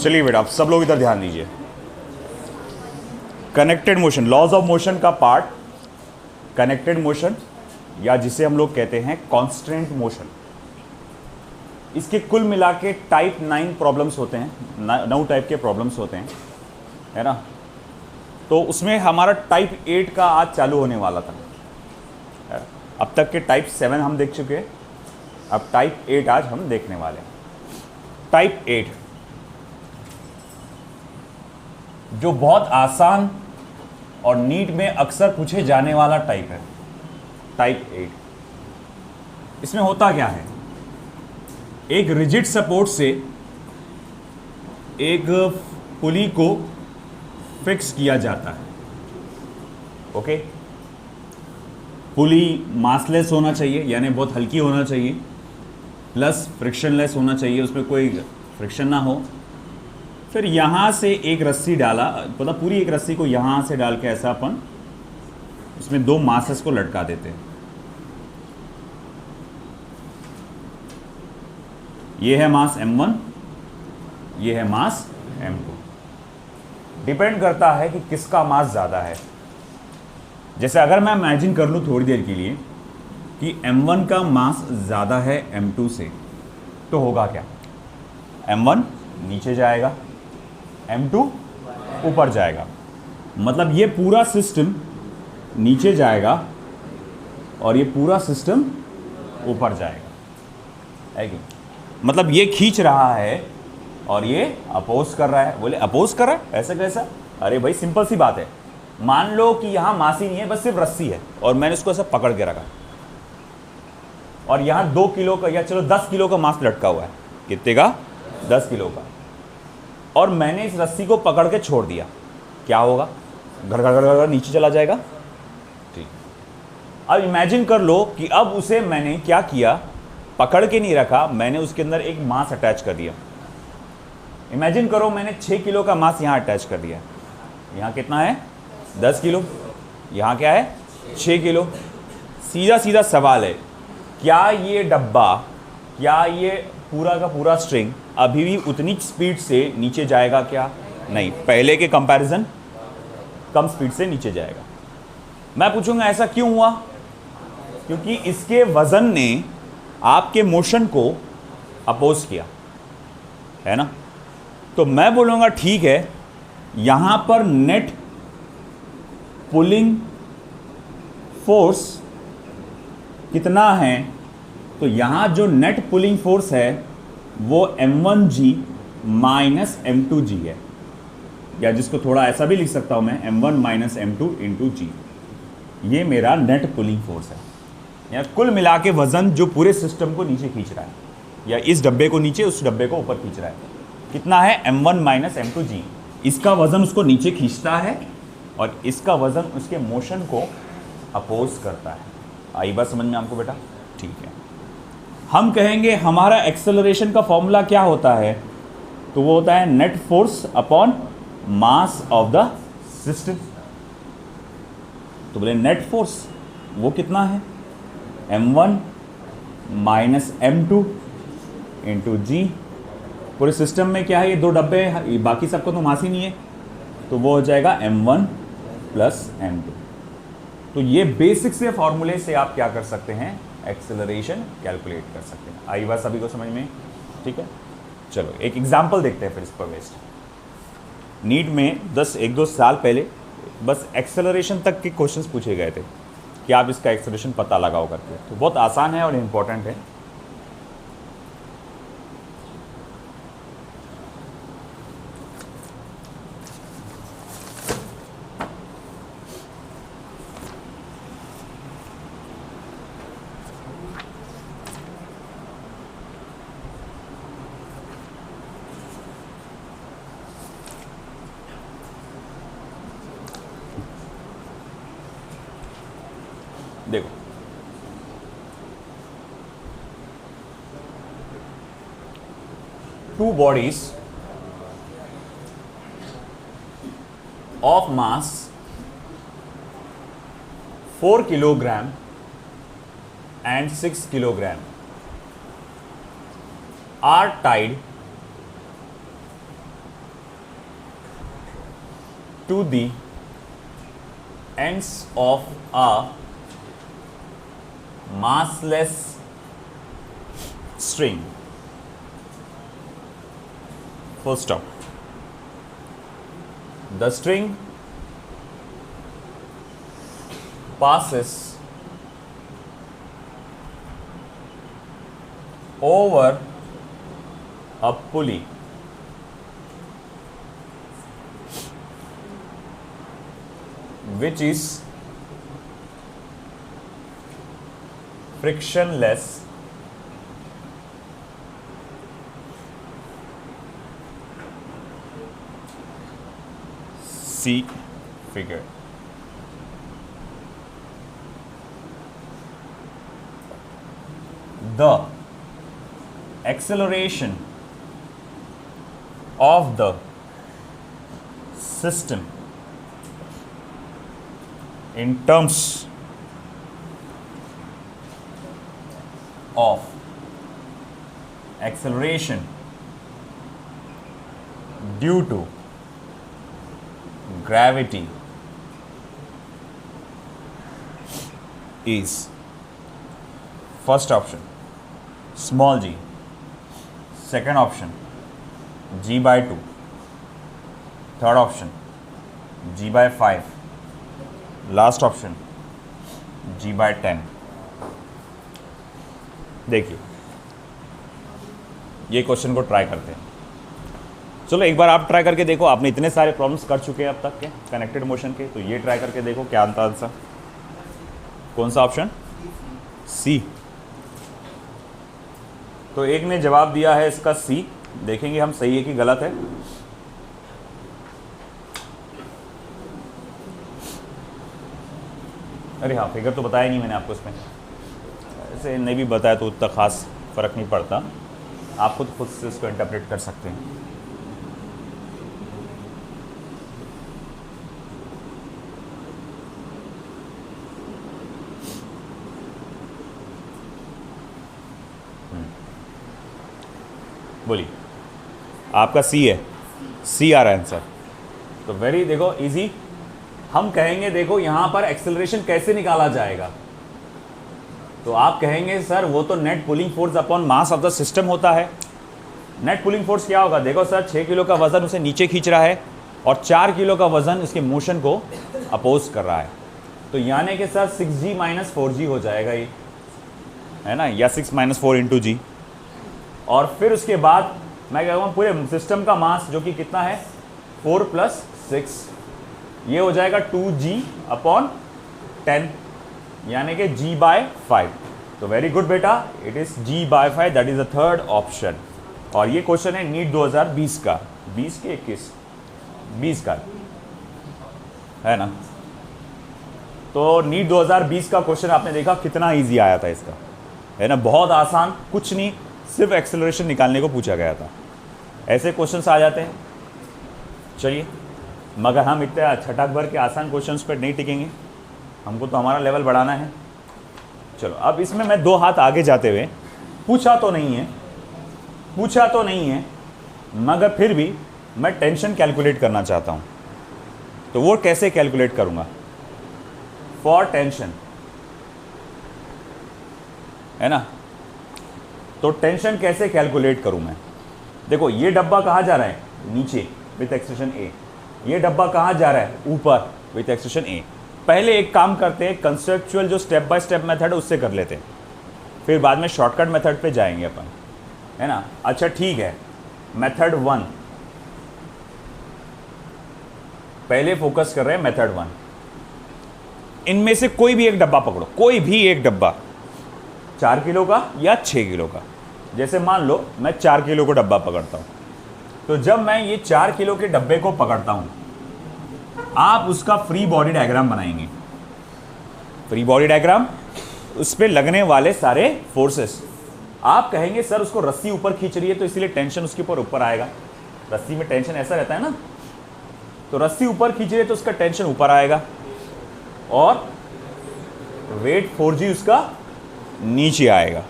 चलिए बेटा, आप सब लोग इधर ध्यान दीजिए। Connected motion, laws of motion का पार्ट कनेक्टेड मोशन, या जिसे हम लोग कहते हैं कॉन्स्टेंट मोशन। इसके कुल मिला के टाइप 9 प्रॉब्लम्स होते हैं, 9 टाइप के प्रॉब्लम्स होते हैं, है ना। तो उसमें हमारा टाइप 8 का आज चालू होने वाला था। अब तक के टाइप 7 हम देख चुके हैं, अब टाइप 8 आज हम देखने वाले हैं। टाइप 8 जो बहुत आसान और नीट में अक्सर पूछे जाने वाला टाइप है, टाइप 8। इसमें होता क्या है, एक रिजिड सपोर्ट से एक पुली को फिक्स किया जाता है। ओके, पुली मासलेस होना चाहिए, यानी बहुत हल्की होना चाहिए, प्लस फ्रिक्शनलेस होना चाहिए, उसमें कोई फ्रिक्शन ना हो। फिर यहाँ से एक रस्सी डाला, मतलब पूरी एक रस्सी को यहाँ से डाल के ऐसा अपन उसमें 2 मासेस को लटका देते हैं। ये है मास m1, ये है मास m2। डिपेंड करता है कि किसका मास ज़्यादा है। जैसे अगर मैं इमेजिन कर लूँ थोड़ी देर के लिए कि m1 का मास ज़्यादा है m2 से, तो होगा क्या, m1 नीचे जाएगा, m2 ऊपर जाएगा। मतलब ये पूरा सिस्टम नीचे जाएगा और ये पूरा सिस्टम ऊपर जाएगा, है कि? मतलब ये खींच रहा है और ये अपोज कर रहा है। बोले अपोज कर रहा है, ऐसा कैसा? अरे भाई सिंपल सी बात है, मान लो कि यहाँ मास ही नहीं है, बस सिर्फ रस्सी है और मैंने उसको ऐसा पकड़ के रखा और यहाँ 2 किलो का या चलो 10 किलो का मास लटका हुआ है। कितने का? 10 किलो का। और मैंने इस रस्सी को पकड़ के छोड़ दिया, क्या होगा? घर घर घर घर नीचे चला जाएगा। ठीक, अब इमेजिन कर लो कि अब उसे मैंने क्या किया, पकड़ के नहीं रखा, मैंने उसके अंदर एक मास अटैच कर दिया। इमेजिन करो मैंने 6 किलो का मास यहाँ अटैच कर दिया। यहाँ कितना है? 10 किलो। यहाँ क्या है? 6 किलो। सीधा सीधा सवाल है, क्या ये डब्बा, क्या ये पूरा का पूरा स्ट्रिंग अभी भी उतनी स्पीड से नीचे जाएगा क्या? नहीं, पहले के कंपैरिजन कम स्पीड से नीचे जाएगा। मैं पूछूंगा ऐसा क्यों हुआ? क्योंकि इसके वजन ने आपके मोशन को अपोज किया, है ना। तो मैं बोलूँगा ठीक है, यहाँ पर नेट पुलिंग फोर्स कितना है? तो यहाँ जो नेट पुलिंग फोर्स है वो m1g माइनस m2g है, या जिसको थोड़ा ऐसा भी लिख सकता हूँ मैं, m1 माइनस m2 इंटू जी। ये मेरा नेट पुलिंग फोर्स है, या कुल मिला के वजन जो पूरे सिस्टम को नीचे खींच रहा है, या इस डब्बे को नीचे उस डब्बे को ऊपर खींच रहा है। कितना है? m1 minus m2g। इसका वजन उसको नीचे खींचता है और इसका वजन उसके मोशन को अपोज करता है। आई बात समझ में आपको बेटा? ठीक है, हम कहेंगे हमारा एक्सेलरेशन का फॉर्मूला क्या होता है, तो वो होता है net force upon mass of the system. तो बोले नेट फोर्स वो कितना है? m1 माइनस m2 इंटू जी। पूरे सिस्टम में क्या है, ये 2 डब्बे हैं, बाकी सबको तो मास ही नहीं है, तो वो हो जाएगा m1 प्लस m2। तो ये बेसिक से फॉर्मूले से आप क्या कर सकते हैं, एक्सेलरेशन कैलकुलेट कर सकते हैं। आई बात सभी को समझ में? ठीक है, चलो एक एग्जांपल देखते हैं फिर इस पर बेस्ड। नीट में 1-2 साल पहले बस एक्सेलरेशन तक के क्वेश्चंस पूछे गए थे कि आप इसका एक्सेलरेशन पता लगाओ करके, तो बहुत आसान है और इम्पोर्टेंट है। देखो, two bodies of mass 4 kilogram and 6 kilogram are tied to the ends of a massless string. Full stop. The string passes over a pulley which is frictionless see figure. The acceleration of the system in terms of acceleration due to gravity is first option small g, second option g by 2, third option g by 5, last option g by 10. देखिए ये question को try करते हैं. चलो एक बार आप try करके देखो. आपने इतने सारे प्रॉब्लम्स कर चुके हैं अब तक के कनेक्टेड मोशन के, तो ये ट्राई करके देखो क्या आंसर. कौन सा ऑप्शन? सी. तो एक ने जवाब दिया है इसका सी. देखेंगे हम सही है कि गलत है. अरे हाँ, फिगर तो बताया नहीं मैंने आपको इसमें. ऐसे नहीं भी बताया तो उतना खास फ़र्क नहीं पड़ता. आप खुद से इसको इंटरप्रेट कर सकते हैं. बोलिए. आपका सी है. सी आ रहा है आंसर. तो वेरी देखो इजी. हम कहेंगे देखो यहाँ पर एक्सेलरेशन कैसे निकाला जाएगा, तो आप कहेंगे सर वो तो net pulling force upon mass of the system होता है. नेट पुलिंग फोर्स क्या होगा? देखो सर 6 किलो का वजन उसे नीचे खींच रहा है और 4 किलो का वजन उसके मोशन को अपोज कर रहा है. तो यानी कि सर 6g माइनस 4g हो जाएगा ये, है ना, या 6 माइनस 4 इंटू जी. और फिर उसके बाद मैं कहूँगा पूरे सिस्टम का मास जो कि कितना है 4 प्लस 6, ये हो जाएगा 2g अपॉन 10 यानी कि g बाय 5. तो वेरी गुड बेटा, it is g by 5. That is the third option. और ये क्वेश्चन है नीट 2020 का. 20 के 21 20 का है ना. तो नीट 2020 का क्वेश्चन आपने देखा कितना इजी आया था इसका, है ना. बहुत आसान, कुछ नहीं, सिर्फ एक्सेलरेशन निकालने को पूछा गया था. ऐसे क्वेश्चंस आ जाते हैं. चलिए, मगर हम इतने छटाक भर के आसान क्वेश्चंस पर नहीं टिकेंगे. हमको तो हमारा लेवल बढ़ाना है. चलो अब इसमें मैं 2 हाथ आगे जाते हुए, पूछा तो नहीं है मगर फिर भी मैं टेंशन कैलकुलेट करना चाहता हूँ. तो वो कैसे कैलकुलेट करूँगा? फॉर टेंशन, है ना. तो टेंशन कैसे कैलकुलेट करूँ मैं? देखो ये डब्बा कहाँ जा रहा है? नीचे विथ एक्सेलरेशन ए. ये डब्बा कहाँ जा रहा है? ऊपर विथ एक्सेलरेशन ए. पहले एक काम करते हैं, कंसेप्चुअल जो स्टेप बाय स्टेप मेथड है उससे कर लेते हैं, फिर बाद में शॉर्टकट मेथड पे जाएंगे अपन, है ना. अच्छा ठीक है, मेथड 1 पहले फोकस कर रहे हैं. मेथड 1, इनमें से कोई भी एक डब्बा पकड़ो, कोई भी एक डब्बा 4 किलो का या 6 किलो का. जैसे मान लो मैं 4 किलो का डब्बा पकड़ता हूँ. तो जब मैं ये 4 किलो के डब्बे को पकड़ता हूँ, आप उसका फ्री बॉडी डायग्राम बनाएंगे. फ्री बॉडी डायग्राम, उस पर लगने वाले सारे फोर्सेस. आप कहेंगे सर उसको रस्सी ऊपर खींच रही है तो इसीलिए टेंशन उसके ऊपर आएगा. रस्सी में टेंशन ऐसा रहता है ना, तो रस्सी ऊपर खींच रही है तो उसका टेंशन ऊपर आएगा और वेट 4g उसका नीचे आएगा.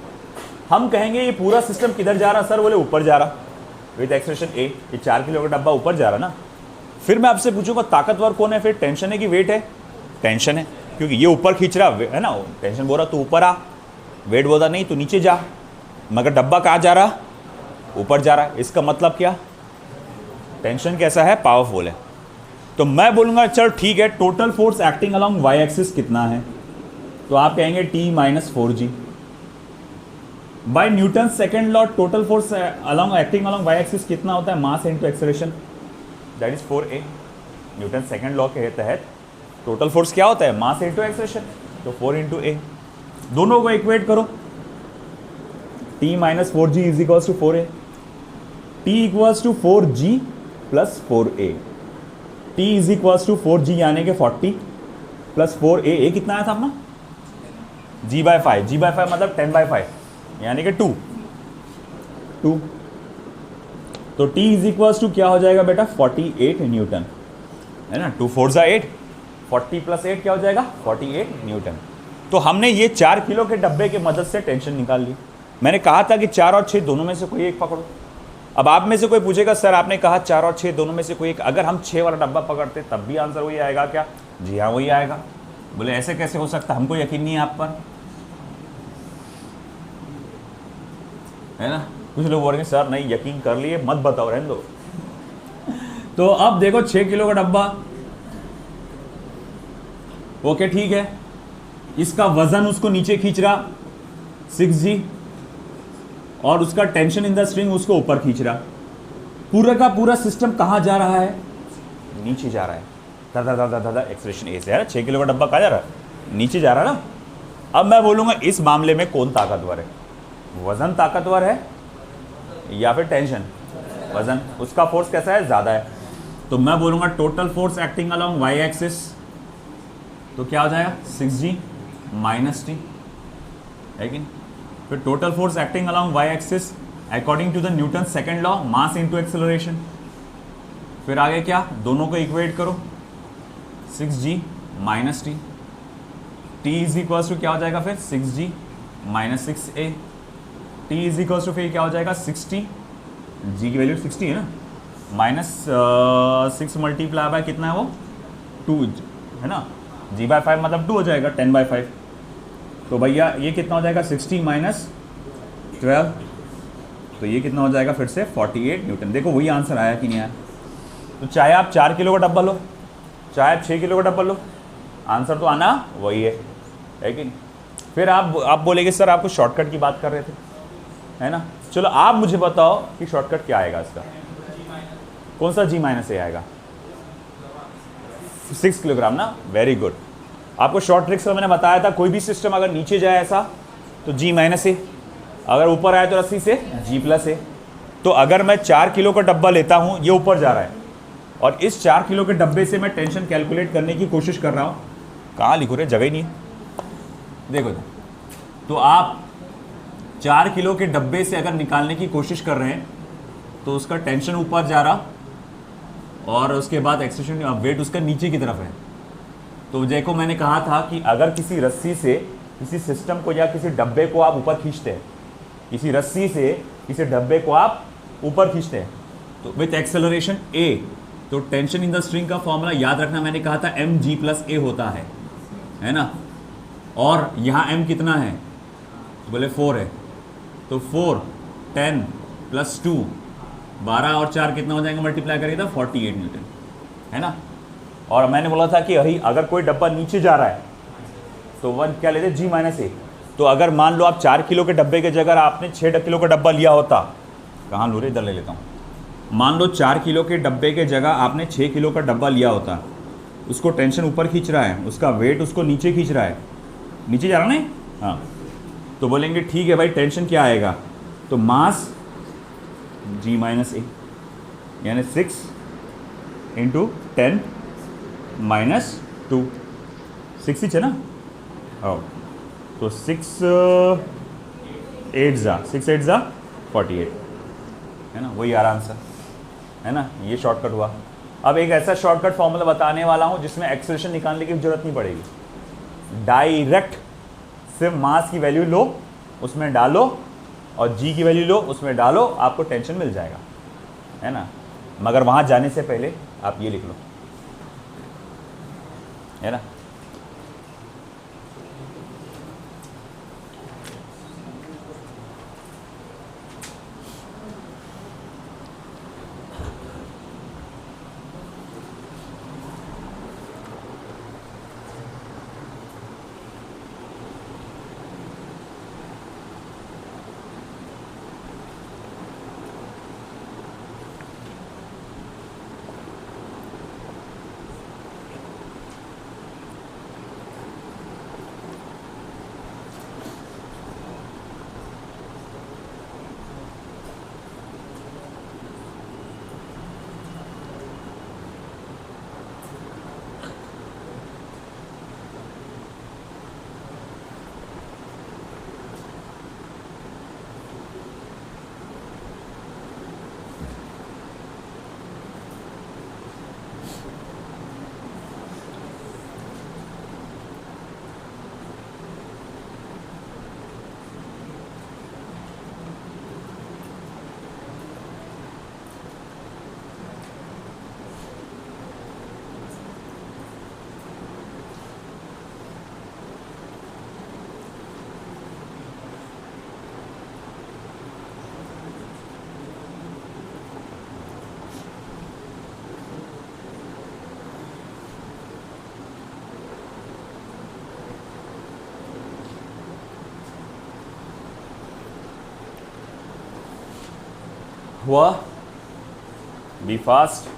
हम कहेंगे ये पूरा सिस्टम किधर जा रहा? सर बोले ऊपर जा रहा विथ एक्सेलरेशन ए. ये 4 किलो का डब्बा ऊपर जा रहा ना. फिर मैं आपसे पूछूंगा ताकतवर कौन है, फिर टेंशन है कि वेट है? टेंशन है, क्योंकि ये ऊपर खींच रहा है ना, टेंशन बोल रहा तू ऊपर आ, वेट बोल रहा नहीं तू नीचे जा, मगर डब्बा कहाँ जा रहा? ऊपर जा रहा है। इसका मतलब क्या? टेंशन कैसा है? पावरफुल है। तो मैं बोलूँगा चल ठीक है, total force acting along Y axis कितना है? तो आप कहेंगे T minus 4G। By Newton second law total force along acting along Y axis कितना होता है? Mass into acceleration, that is 4A। Newton second law के तहत टोटल फोर्स क्या होता है? मास इनटू एक्सेलरेशन, तो 4 इंटू ए। दोनों को इक्वेट करो, T minus 4G is equals to 4A। T equals to 4G plus 4A। T is equals to 4G यानी कि 40 प्लस 4A। ए कितना आया था अपना? G/5। G/5 मतलब 10/5 यानी कि 2। तो T इज इक्वल्स टू क्या हो जाएगा बेटा? 48 न्यूटन, है ना। 2 4 8, 40 प्लस 8 क्या हो जाएगा? 48 न्यूटन। तो हमने ये 4 किलो के डब्बे की मदद से टेंशन निकाल ली। मैंने कहा था कि 4 और 6 दोनों में से कोई एक पकड़ो। अब आप में से कोई पूछेगा सर आपने कहा 4 और 6 दोनों में से कोई एक, अगर हम 6 वाला डब्बा पकड़ते तब भी आंसर वही आएगा क्या? जी हाँ वही आएगा। बोले ऐसे कैसे हो सकता, हमको यकीन नहीं है आप पर, है ना। कुछ लोग बोलेंगे सर नहीं यकीन कर लिए, मत बताओ, रहने दो। तो अब देखो 6 किलो का डब्बा, ओके ठीक है, इसका वजन उसको नीचे खींच रहा 6G, और उसका टेंशन इन द स्ट्रिंग उसको ऊपर खींच रहा। पूरा का पूरा सिस्टम कहाँ जा रहा है? नीचे जा रहा है। दादा दादा दादा एक्सेलरेशन ए से है। 6 किलो का डब्बा कहाँ जा रहा है? नीचे जा रहा है ना। अब मैं बोलूँगा इस मामले में कौन ताकतवर है? वजन ताकतवर है या फिर टेंशन? वजन। उसका फोर्स कैसा है? ज़्यादा है। तो मैं बोलूँगा total force acting along Y axis, तो क्या हो जाएगा? 6G माइनस T, है कि नहीं। फिर total force acting along Y axis according to the Newton second law, mass into acceleration. फिर आगे क्या? दोनों को इक्वेट करो, 6G minus T। T is equals to क्या हो जाएगा फिर? 6G minus 6A। T is equals to फिर क्या हो जाएगा? 60, G की वैल्यू 60 है ना, माइनस 6 मल्टीप्लाई बाय कितना है वो? 2 है ना। G/5 मतलब 2 हो जाएगा, 10/5। तो भैया ये कितना हो जाएगा? 60 माइनस 12, तो ये कितना हो जाएगा फिर से? 48 न्यूटन। देखो वही आंसर आया कि नहीं आया। तो चाहे आप 4 किलो का डब्बा लो, चाहे आप 6 किलो का डब्बा लो, आंसर तो आना वही है कि नहीं। फिर आप बोलेंगे सर आपको शॉर्टकट की बात कर रहे थे, है ना। चलो आप मुझे बताओ कि शॉर्टकट क्या आएगा इसका? कौन सा G माइनस ए आएगा? 6 किलोग्राम ना, वेरी गुड। आपको शॉर्ट ट्रिक्स में मैंने बताया था, कोई भी सिस्टम अगर नीचे जाए ऐसा तो G माइनस ए, अगर ऊपर आए तो रस्सी से G प्लस ए। तो अगर मैं 4 किलो का डब्बा लेता हूँ, ये ऊपर जा रहा है, और इस 4 किलो के डब्बे से मैं टेंशन कैलकुलेट करने की कोशिश कर रहा हूँ, कहाँ लिखो रे, जगह ही नहीं है। देखो तो आप 4 किलो के डब्बे से अगर निकालने की कोशिश कर रहे हैं तो उसका टेंशन ऊपर जा रहा, और उसके बाद एक्सेलरेशन वेट उसका नीचे की तरफ है। तो देखो मैंने कहा था कि अगर किसी रस्सी से किसी सिस्टम को या किसी डब्बे को आप ऊपर खींचते हैं, किसी रस्सी से किसी डब्बे को आप ऊपर खींचते हैं, तो विथ एक्सेलरेशन a, तो टेंशन इन द स्ट्रिंग का फॉर्मूला याद रखना, मैंने कहा था mg प्लस a होता है ना। और यहाँ m कितना है? तो बोले 4 है, तो 4 10 प्लस 2 12 और 4 कितना हो जाएगा? मल्टीप्लाई करिए तो 48 न्यूटन, है ना। और मैंने बोला था कि अगर कोई डब्बा नीचे जा रहा है तो वन क्या लेते? G माइनस ए। तो अगर मान लो आप 4 किलो के डब्बे के जगह आपने 6 किलो का डब्बा लिया होता, कहाँ लो रे, इधर ले लेता हूँ। मान लो 4 किलो के डब्बे के जगह आपने 6 किलो का डब्बा लिया होता, उसको टेंशन ऊपर खींच रहा है, उसका वेट उसको नीचे खींच रहा है, नीचे जा रहा नहीं, हाँ। तो बोलेंगे ठीक है भाई टेंशन क्या आएगा? तो मास G माइनस ए, यानी 6 इंटू 10 माइनस 2, 6 ही है ना। हाँ, तो 6 8 जा 48, है ना, वही आ रहा आंसर, है ना। ये शॉर्टकट हुआ। अब एक ऐसा शॉर्टकट फॉर्मूला बताने वाला हूँ जिसमें एक्सेलरेशन निकालने की जरूरत नहीं पड़ेगी, डायरेक्ट सिर्फ मास की वैल्यू लो, उसमें डालो, और G की वैल्यू लो, उसमें डालो, आपको टेंशन मिल जाएगा, है ना। मगर वहाँ जाने से पहले आप ये लिख लो, है ना। हुआ, बी फास्ट।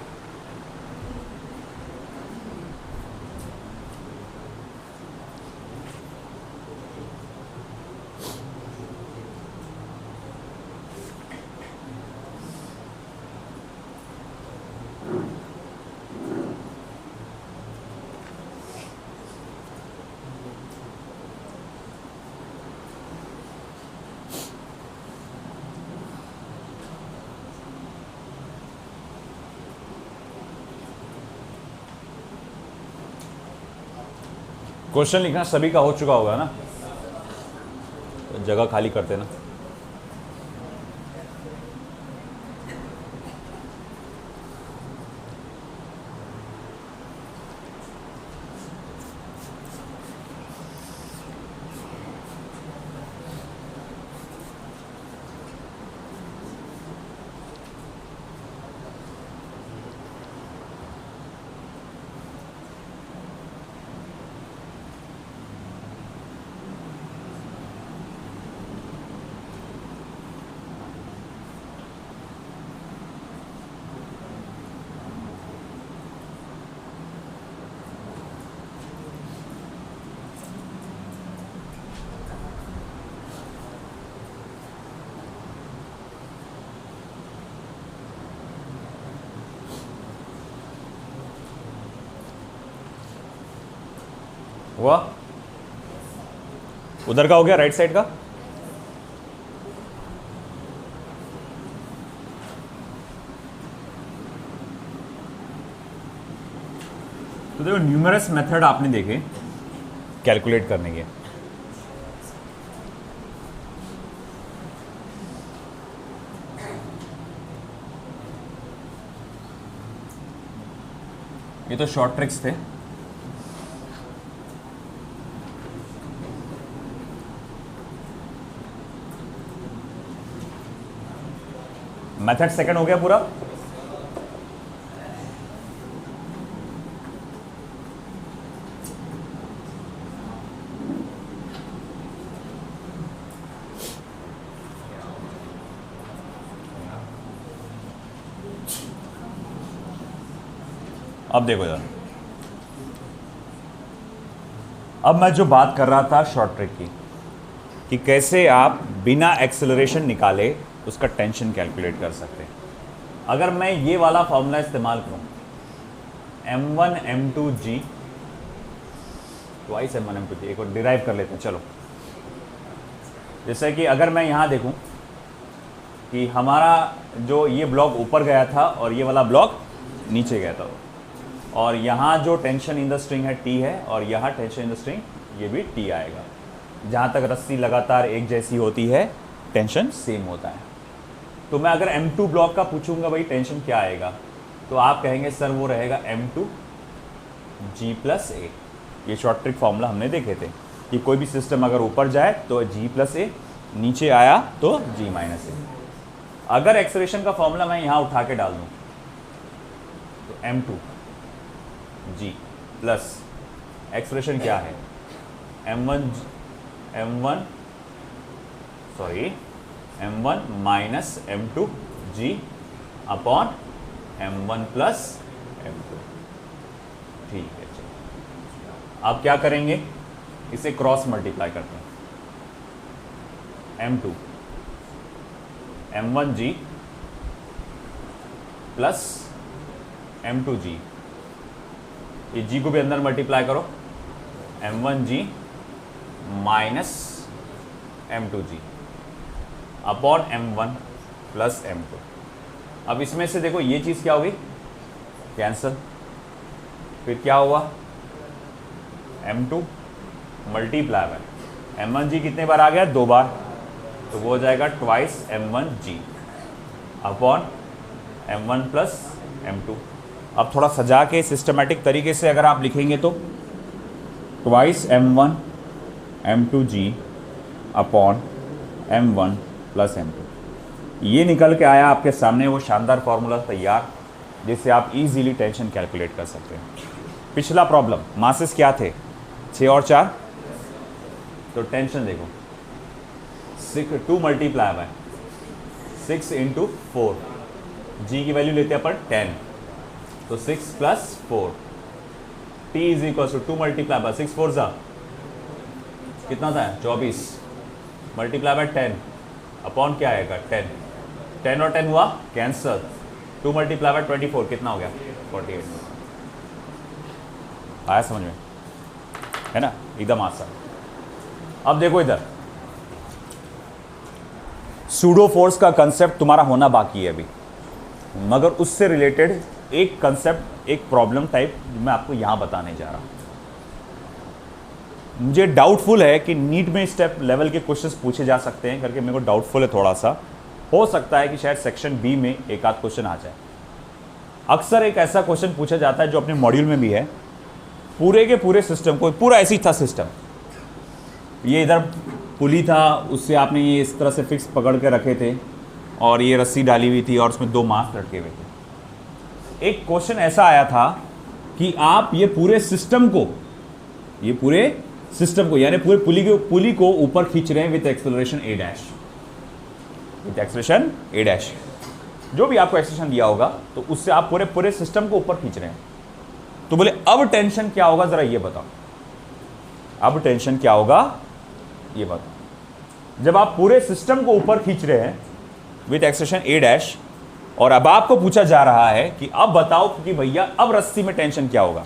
क्वेश्चन लिखना सभी का हो चुका होगा ना, तो जगह खाली करते ना। हुआ, उधर का हो गया, राइट साइड का। तो देखो न्यूमरस मेथड आपने देखे कैलकुलेट करने के। ये तो शॉर्ट ट्रिक्स थे। मेथड सेकंड हो गया पूरा। अब देखो यार, अब मैं जो बात कर रहा था शॉर्ट ट्रिक की, कि कैसे आप बिना एक्सेलरेशन निकाले उसका टेंशन कैलकुलेट कर सकते हैं। अगर मैं ये वाला फॉर्मूला इस्तेमाल करूं, m1 m2g twice m1 m2g, एक और डिराइव कर लेते हैं। चलो, जैसे कि अगर मैं यहां देखूं कि हमारा जो ये ब्लॉक ऊपर गया था और ये वाला ब्लॉक नीचे गया था, और यहाँ जो टेंशन इन द स्ट्रिंग है T है, और यहाँ टेंशन इन द स्ट्रिंग ये भी T आएगा। जहाँ तक रस्सी लगातार एक जैसी होती है, टेंशन सेम होता है। तो मैं अगर M2 ब्लॉक का पूछूंगा भाई टेंशन क्या आएगा, तो आप कहेंगे सर वो रहेगा m2 g प्लस ए। ये शॉर्ट ट्रिक फॉर्मूला हमने देखे थे कि कोई भी सिस्टम अगर ऊपर जाए तो g प्लस ए, नीचे आया तो g माइनस ए। अगर एक्सेलरेशन का फॉर्मूला मैं यहाँ उठा के डाल दूँ तो m2 g प्लस एक्सेलरेशन क्या है m1 minus m2 g upon m1 plus m2। ठीक है, चलो अब क्या करेंगे, इसे क्रॉस मल्टीप्लाई करते हैं। m2 m1g प्लस m2g, ये g को भी अंदर मल्टीप्लाई करो, m1g minus m2g upon m1 plus m2। अब इसमें से देखो ये चीज़ क्या होगी, कैंसल। फिर क्या हुआ, m2 मल्टीप्लाई बाय m1g कितने बार आ गया, 2 बार, तो वो हो जाएगा twice m1g upon m1 plus m2। अब थोड़ा सजा के सिस्टमेटिक तरीके से अगर आप लिखेंगे तो twice m1 m2g upon m1 plus m2। ये निकल के आया आपके सामने वो शानदार फॉर्मूला तैयार, जिससे आप इजीली टेंशन कैलकुलेट कर सकते हैं। पिछला प्रॉब्लम मासेस क्या थे, 6 और 4, तो टेंशन देखो 2 मल्टीप्लाई बाय 6 इंटू 4, जी की वैल्यू लेते हैं अपन 10, तो 6 plus 4, t is equal to 2 multiply by 6 4 जा कितना था 24, मल्टीप्लाई बाय 10 अपॉन क्या आएगा 10, 10 और 10 हुआ कैंसल, 2 मल्टीप्लाई बाय 24 कितना हो गया 48। आया समझ में, है ना, एकदम आसान। अब देखो इधर सूडो फोर्स का कंसेप्ट तुम्हारा होना बाकी है अभी, मगर उससे रिलेटेड एक कंसेप्ट, एक प्रॉब्लम टाइप मैं आपको यहां बताने जा रहा हूं। मुझे डाउटफुल है कि नीट में स्टेप लेवल के क्वेश्चंस पूछे जा सकते हैं करके, मेरे को डाउटफुल है थोड़ा सा। हो सकता है कि शायद सेक्शन बी में एक आध क्वेश्चन आ जाए। अक्सर एक ऐसा क्वेश्चन पूछा जाता है जो अपने मॉड्यूल में भी है, पूरे के पूरे सिस्टम को, पूरा ऐसी था सिस्टम, ये इधर पुली था, उससे आपने ये इस तरह से फिक्स पकड़ के रखे थे और ये रस्सी डाली हुई थी और उसमें 2 मास लटके हुए थे। एक क्वेश्चन ऐसा आया था कि आप ये पूरे सिस्टम को, यानी पूरे पुली को ऊपर खींच रहे हैं विथ एक्सेलरेशन a डैश, जो भी आपको एक्सेलरेशन दिया होगा तो उससे आप पूरे सिस्टम को ऊपर खींच रहे हैं। तो बोले अब टेंशन क्या होगा, जरा ये बताओ, अब टेंशन क्या होगा ये बताओ। जब आप पूरे सिस्टम को ऊपर खींच रहे हैं विथ एक्सेलरेशन a डैश, और अब आपको पूछा जा रहा है कि अब बताओ कि भैया अब रस्सी में टेंशन क्या होगा।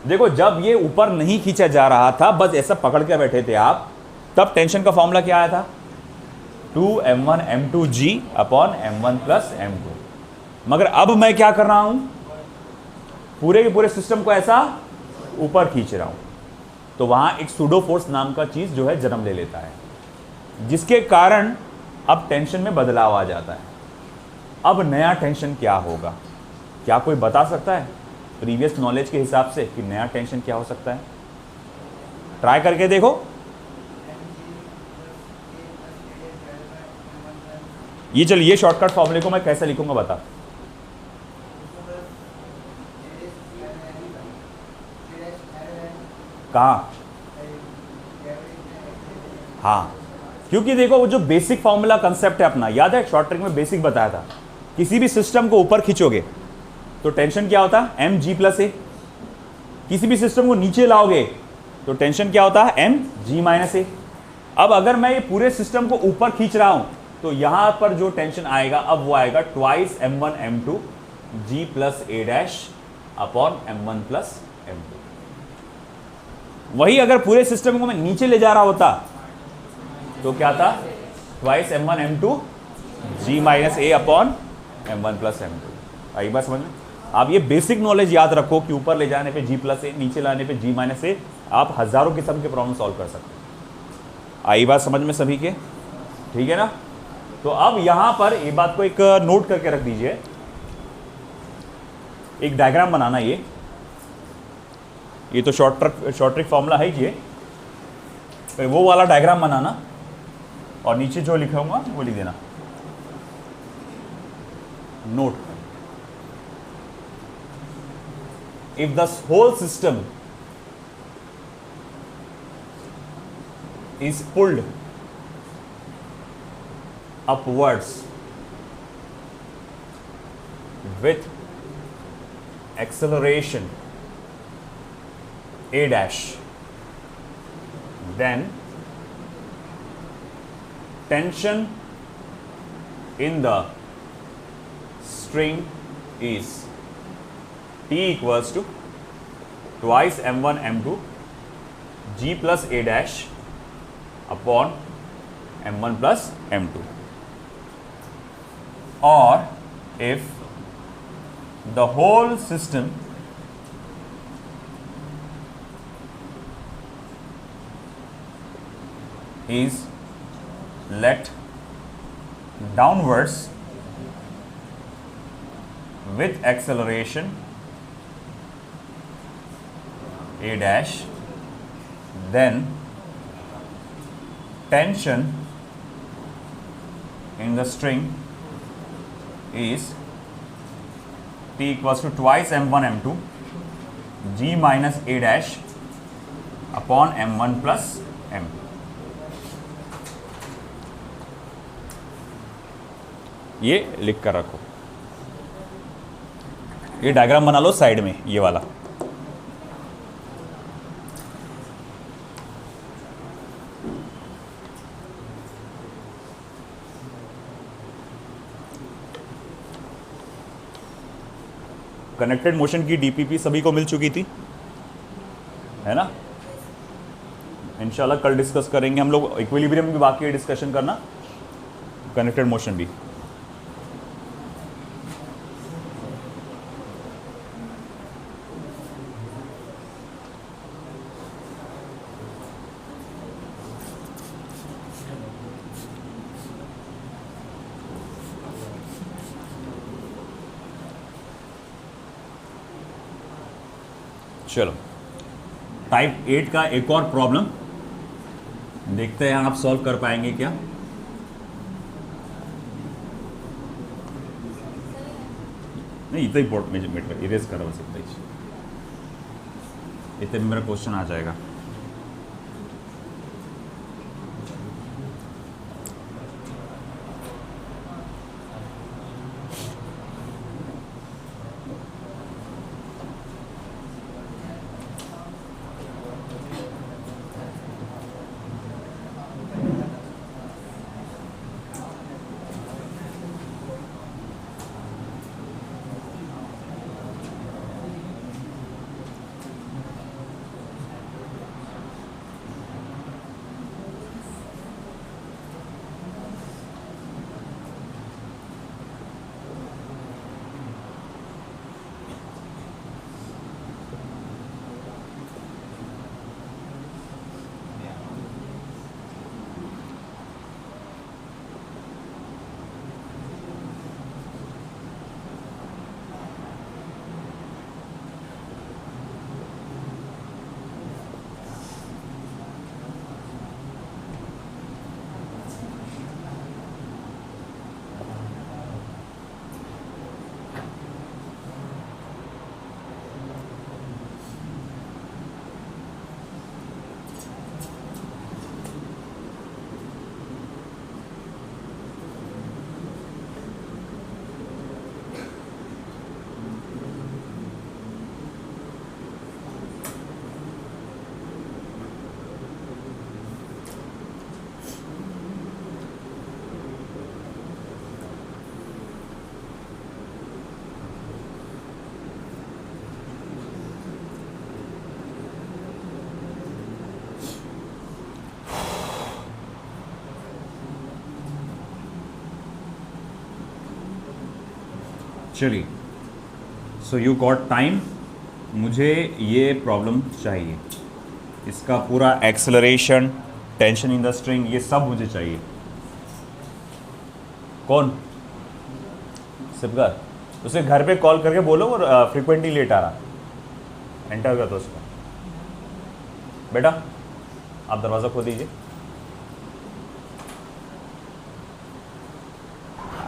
देखो जब ये ऊपर नहीं खींचा जा रहा था, बस ऐसा पकड़ के बैठे थे आप, तब टेंशन का फॉर्मूला क्या आया था, 2m1 m2g upon m1 plus m2। मगर अब मैं क्या कर रहा हूं, पूरे के पूरे सिस्टम को ऐसा ऊपर खींच रहा हूं, तो वहां एक सूडो फोर्स नाम का चीज जो है जन्म ले लेता है, जिसके कारण अब टेंशन में बदलाव आ जाता है। अब नया टेंशन क्या होगा, क्या कोई बता सकता है प्रीवियस नॉलेज के हिसाब से कि नया टेंशन क्या हो सकता है? ट्राई करके देखो। ये चलिए, ये शॉर्टकट फॉर्मूले को मैं कैसे लिखूंगा बता। कहाँ? हाँ, क्योंकि देखो वो जो बेसिक फॉर्मूला कंसेप्ट है अपना, याद है शॉर्ट ट्रिक में बेसिक बताया था, किसी भी सिस्टम को ऊपर खींचोगे तो टेंशन क्या होता है, एम जी प्लस ए। किसी भी सिस्टम को नीचे लाओगे तो टेंशन क्या होता है, एम जी माइनस ए। अब अगर मैं ये पूरे सिस्टम को ऊपर खींच रहा हूं तो यहां पर जो टेंशन आएगा अब वो आएगा twice m1 m2 g plus a dash upon m1 plus m2। वही अगर पूरे सिस्टम को मैं नीचे ले जा रहा होता तो क्या था, twice m1 m2 g minus a upon m1 plus m2। आई बात समझ में? आप ये बेसिक नॉलेज याद रखो कि ऊपर ले जाने पे g प्लस ए, नीचे लाने पे g माइनस ए, आप हजारों किस्म के प्रॉब्लम सॉल्व कर सकते हैं। आई बात समझ में सभी के? ठीक है ना? तो अब यहां पर ये बात को एक नोट करके रख दीजिए एक डायग्राम बनाना, ये तो शॉर्ट ट्रिक फॉर्मूला है ही, ये फिर वो वाला डायग्राम बनाना और नीचे जो लिखा होगा वो लिख देना। Note, if the whole system is pulled upwards with acceleration a dash, then tension in the string is T equals to twice m1 m2 g plus a dash upon m1 plus m2, or if the whole system is let downwards with acceleration a dash, then tension in the string is T equals to twice m1 m2 g minus a dash upon m1 plus m. ये लिख कर रखो, ये diagram बना लो side में, ये वाला। Connected motion की डीपीपी सभी को मिल चुकी थी, है ना? इंशाल्लाह कल डिस्कस करेंगे हम लोग। इक्विलिब्रियम भी बाकी है डिस्कशन करना, कनेक्टेड मोशन भी। चलो, टाइप 8 का एक और प्रॉब्लम देखते हैं, आप सॉल्व कर पाएंगे क्या? नहीं, इतना इंपॉर्टेंट मेटर इरेज करा बस इतना ही, इतने में मेरा क्वेश्चन आ जाएगा। चलिए, सो यू गॉट टाइम। मुझे ये प्रॉब्लम चाहिए, इसका पूरा acceleration, tension in the string, ये सब मुझे चाहिए। कौन? सिपगार, उसे घर पे कॉल करके बोलो और फ्रिक्वेंटली लेट आ रहा, एंटर कर दो उसको। बेटा आप दरवाज़ा खोल दीजिए।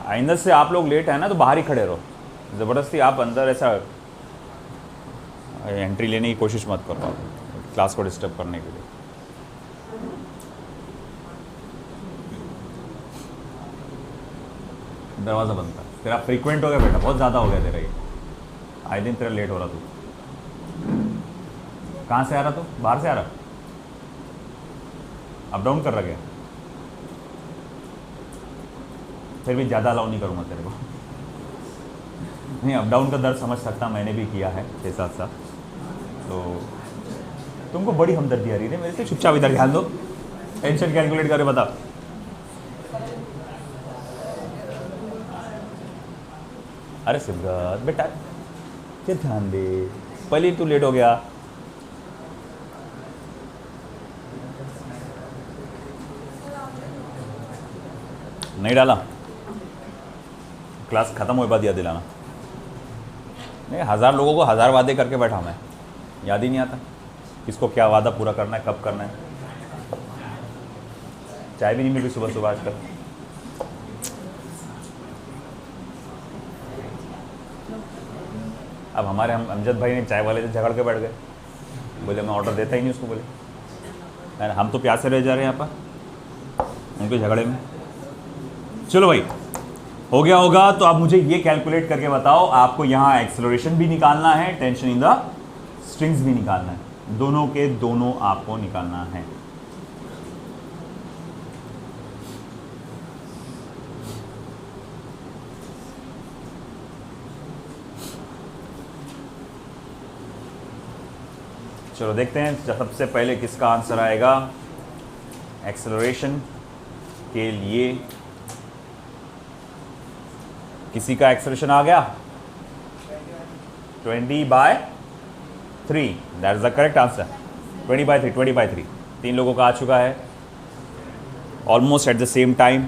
आइंदा से आप लोग लेट है ना तो बाहर ही खड़े रहो, ज़बरदस्ती आप अंदर ऐसा एंट्री लेने की कोशिश मत करो आप, क्लास को डिस्टर्ब करने के लिए। दरवाज़ा बंद कर। तेरा फ्रीक्वेंट हो गया बेटा, बहुत ज़्यादा हो गया तेरा ये, आए दिन तेरा लेट हो रहा। तू कहाँ से आ रहा? तू बाहर से आ रहा, अप डाउन कर रहा क्या? फिर भी ज़्यादा अलाउ नहीं करूँगा तेरे को। नहीं, अप डाउन का दर्द समझ सकता, मैंने भी किया है 6-7 साल। तो तुमको बड़ी हमदर्दी आ रही है मेरे से, चुपचाप इधर ध्यान दो, टेंशन कैलकुलेट करके बता। अरे सिमरत बेटा क्या ध्यान दे, पहले तू लेट हो गया। नहीं डाला, क्लास खत्म होने बाद याद दिलाना। नहीं, 1000 लोगों को 1000 वादे करके बैठा मैं, याद ही नहीं आता किसको क्या वादा पूरा करना है, कब करना है। चाय भी नहीं मिली सुबह सुबह आजकल। अब हमारे हम अमजद भाई ने चाय वाले से झगड़ के बैठ गए, बोले मैं ऑर्डर देता ही नहीं उसको। बोले यार हम तो प्यासे रह जा रहे हैं यहाँ पर उनके झगड़े में। चलो भाई हो गया होगा, तो आप मुझे ये कैलकुलेट करके बताओ, आपको यहाँ एक्सेलरेशन भी निकालना है, टेंशन इन द स्ट्रिंग्स भी निकालना है, दोनों के दोनों आपको निकालना है। चलो देखते हैं सबसे पहले किसका आंसर आएगा एक्सेलरेशन के लिए। किसी का एक्सेलरेशन आ गया 20/3, that is the correct answer. 20/3 तीन लोगों का आ चुका है almost at the same time.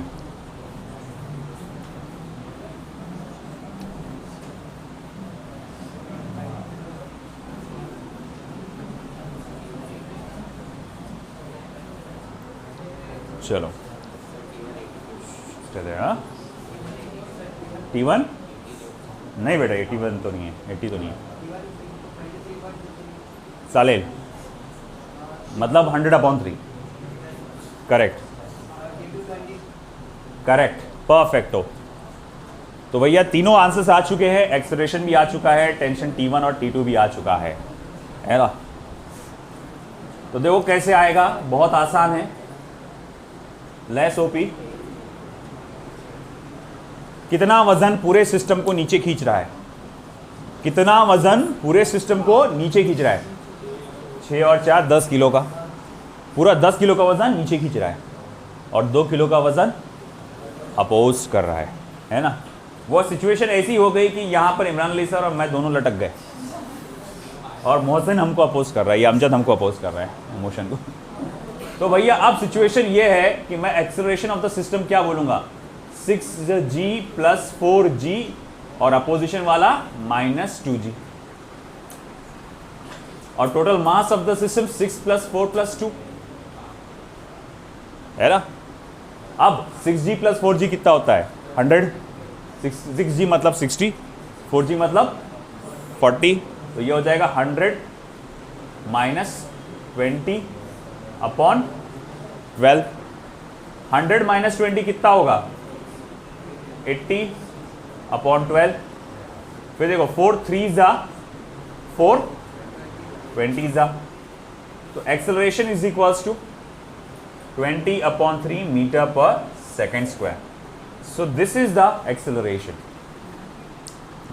चलो T1 नहीं बेटा, 81 तो नहीं है, 80 तो नहीं है। सालेल मतलब 100/3, करेक्ट करेक्ट परफेक्ट। तो भैया तीनों आंसर्स आ चुके हैं, एक्सेलरेशन भी आ चुका है, टेंशन T1 और T2 भी आ चुका है ना। तो देखो कैसे आएगा, बहुत आसान है। लेस ओपी, कितना वजन पूरे सिस्टम को नीचे खींच रहा है, कितना वजन पूरे सिस्टम को नीचे खींच रहा है? 6 और 4 10 किलो का, पूरा 10 किलो का वजन नीचे खींच रहा है और 2 किलो का वजन अपोज कर रहा है ना। वो सिचुएशन ऐसी हो गई कि यहाँ पर इमरान अली सर और मैं दोनों लटक गए और मोहसिन हमको अपोज कर रहा है या अमजद हमको अपोज कर रहा है मोशन को। तो भैया अब सिचुएशन ये है कि मैं एक्सेलरेशन ऑफ द सिस्टम क्या बोलूंगा, 6g + 4g और अपोजिशन वाला -2g, और total mass of the system 6 + 4 + 2 है ना। अब 6g + 4g कितना होता है? 100। 6g मतलब 60, 4g मतलब 40, तो ये हो जाएगा 100 - 20/12। 100 - 20 कितना होगा? 80/12। फिर देखो 4 3s 4 20s। तो acceleration is equals to 20/3 metre per second square. So this is the acceleration.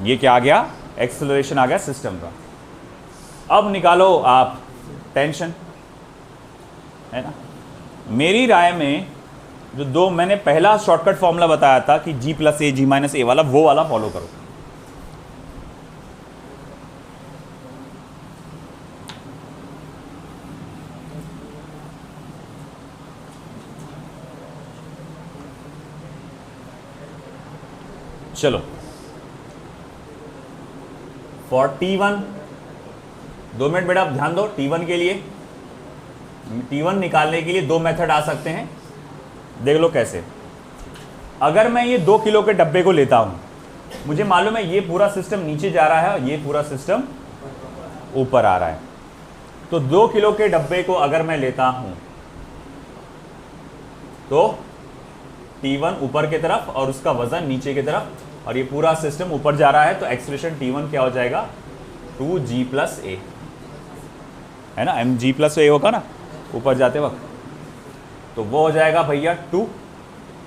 ये क्या आ गया? एक्सेलरेशन आ गया सिस्टम का। अब निकालो आप टेंशन, है ना। मेरी राय में जो दो मैंने पहला शॉर्टकट फॉर्मूला बताया था कि G + A G - A वाला, वो वाला फॉलो करो। चलो फॉर T1, 2 मिनट बेटा आप ध्यान दो। T1 के लिए, T1 निकालने के लिए 2 मेथड आ सकते हैं, देख लो कैसे। अगर मैं ये 2 किलो के डब्बे को लेता हूं, मुझे मालूम है ये पूरा सिस्टम नीचे जा रहा है और ये पूरा सिस्टम ऊपर आ रहा है, तो 2 किलो के डब्बे को अगर मैं लेता हूं तो T1 ऊपर की तरफ और उसका वजन नीचे की तरफ, और ये पूरा सिस्टम ऊपर जा रहा है, तो एक्सप्रेशन T1 क्या हो जाएगा, 2G + A, है ना, mg + A होगा ना ऊपर जाते वक्त, तो वो हो जाएगा भैया 2,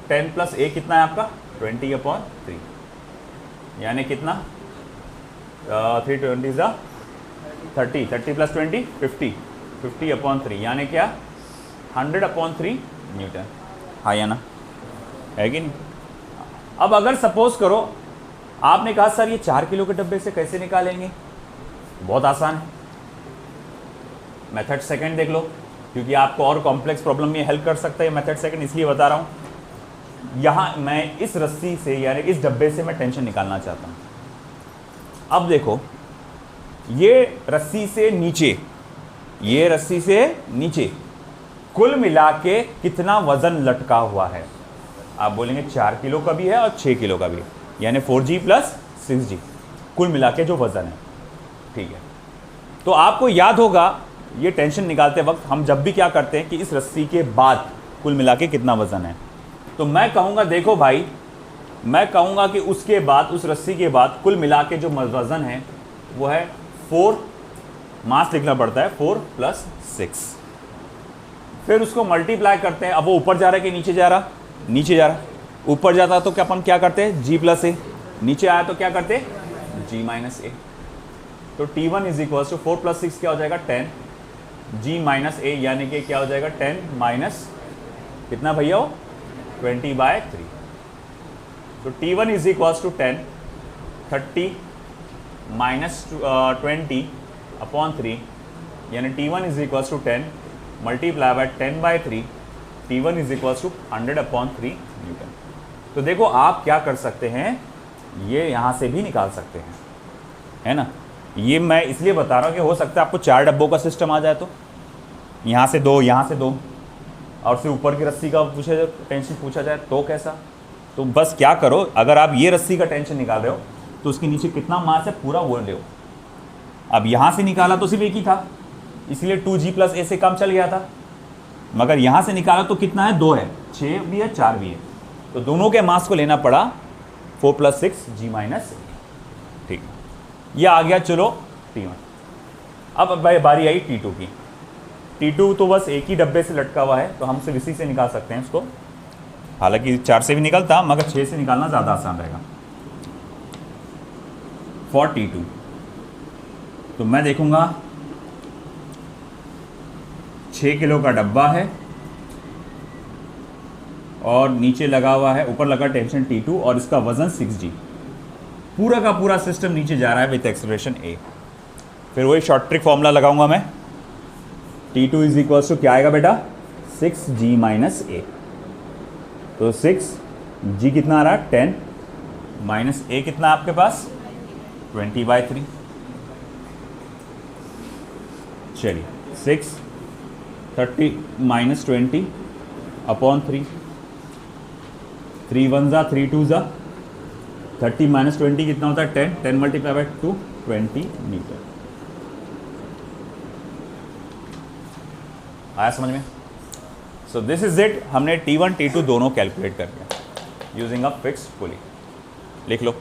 10 + A कितना है आपका 20/3, यानी कितना 320 30, 30 + 20 50, 50/3 यानी क्या 100/3 न्यूटन, हाँ या ना, है कि नहीं। अब अगर सपोज करो आपने कहा सर ये 4 किलो के डब्बे से कैसे निकालेंगे, बहुत आसान है, मेथड सेकंड देख लो, क्योंकि आपको और कॉम्प्लेक्स प्रॉब्लम में हेल्प कर सकता है मेथड सेकंड, इसलिए बता रहा हूं। यहां मैं इस रस्सी से यानी इस डब्बे से मैं टेंशन निकालना चाहता हूं। अब देखो ये रस्सी से नीचे, ये रस्सी से नीचे कुल मिला के कितना वजन लटका हुआ है, आप बोलेंगे 4 किलो का भी है और 6 किलो का भी है, यानी 4G + 6G कुल मिला के जो वजन है, ठीक है। तो आपको याद होगा ये टेंशन निकालते वक्त हम जब भी क्या करते हैं कि इस रस्सी के बाद कुल मिला के कितना वजन है, तो मैं कहूँगा देखो भाई, मैं कहूँगा कि उसके बाद उस रस्सी के बाद कुल मिला के जो वजन है वो है 4, मास लिखना पड़ता है 4 + 6, फिर उसको मल्टीप्लाई करते हैं। अब वो ऊपर जा रहा है कि नीचे जा रहा, नीचे जा रहा, ऊपर जाता तो क्या अपन क्या करते हैं G + A, नीचे आया तो क्या करते G - A, तो T1 = 4 + 6 क्या हो जाएगा 10, G - A यानी कि क्या हो जाएगा 10 माइनस कितना भैया हो 20/3, तो T1 = 10, 30 - 20/3 यानी T1 = 10 multiply by 10/3, T1 = 100/3 Newton. तो देखो आप क्या कर सकते हैं, ये यहाँ से भी निकाल सकते हैं, है ना। ये मैं इसलिए बता रहा हूँ कि हो सकता है आपको 4 डब्बों का सिस्टम आ जाए, तो यहाँ से 2, यहाँ से 2, और फिर ऊपर की रस्सी का टेंशन पूछा जाए तो कैसा। तो बस क्या करो, अगर आप ये रस्सी का टेंशन निकाल रहे हो तो उसके नीचे कितना मास है पूरा वो ले। अब यहाँ से निकाला तो सिर्फ एक ही था, इसलिए 2G + A से काम चल गया था, मगर यहाँ से निकाला तो कितना है 2 है, 6 भी है 4 भी है, तो दोनों के मास को लेना पड़ा 4 + 6 G - A, ठीक। यह आ गया चलो T1। अब बारी आई T2 की। T2 तो बस एक ही डब्बे से लटका हुआ है, तो हम सिर्फ इसी से निकाल सकते हैं इसको, हालांकि 4 से भी निकलता मगर 6 से निकालना ज़्यादा आसान रहेगा। फॉर T2 तो मैं देखूंगा 6 किलो का डब्बा है और नीचे लगा हुआ है, ऊपर लगा टेंशन T2 और इसका वजन 6G, पूरा का पूरा सिस्टम नीचे जा रहा है विथ एक्सेलरेशन A। फिर वही शॉर्ट ट्रिक फॉर्मूला लगाऊंगा मैं, T2 = क्या आएगा बेटा 6G - A, तो 6G कितना आ रहा है 10 माइनस A कितना आपके पास 20/3, चलिए 6 30 - 20/3, 3 1 ज़ा 3 2 ज़ा 30 - 20 कितना होता है 10, 10 × 2 20 मीटर। आया समझ में। सो दिस इज इट, हमने T1 T2 दोनों कैलकुलेट कर लिया यूजिंग अ फिक्स्ड पुली। लिख लो।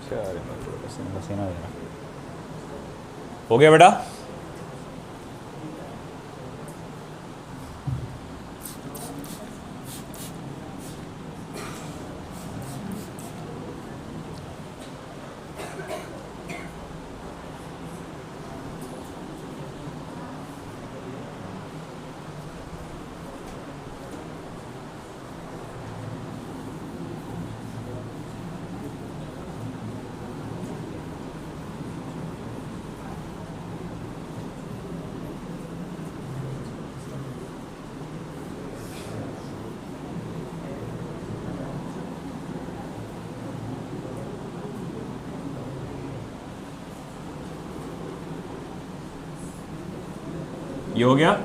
पसीना दे रहा। हो गया बेटा? ये हो गया?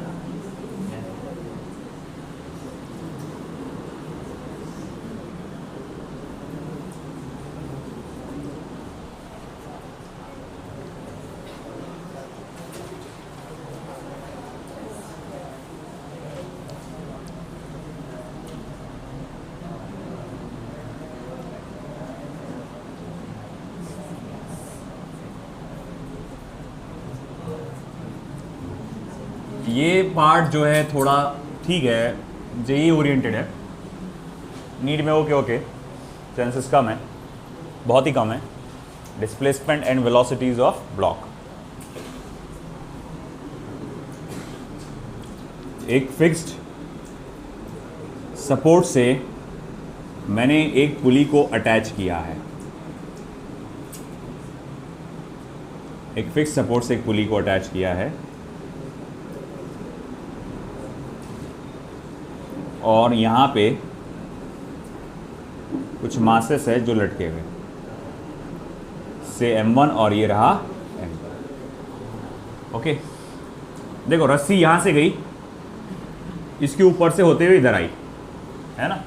ये पार्ट जो है थोड़ा ठीक है, जेई ओरिएंटेड है, नीट में ओके चांसेस कम है, बहुत ही कम है। Displacement and velocities of block, एक फिक्स्ड सपोर्ट से मैंने एक पुली को अटैच किया है, एक फिक्स सपोर्ट से एक पुली को अटैच किया है और यहाँ पे कुछ मासेस है जो लटके हुए से M1 और ये रहा M2। ओके, देखो रस्सी यहाँ से गई, इसके ऊपर से होते हुए इधर आई, है ना।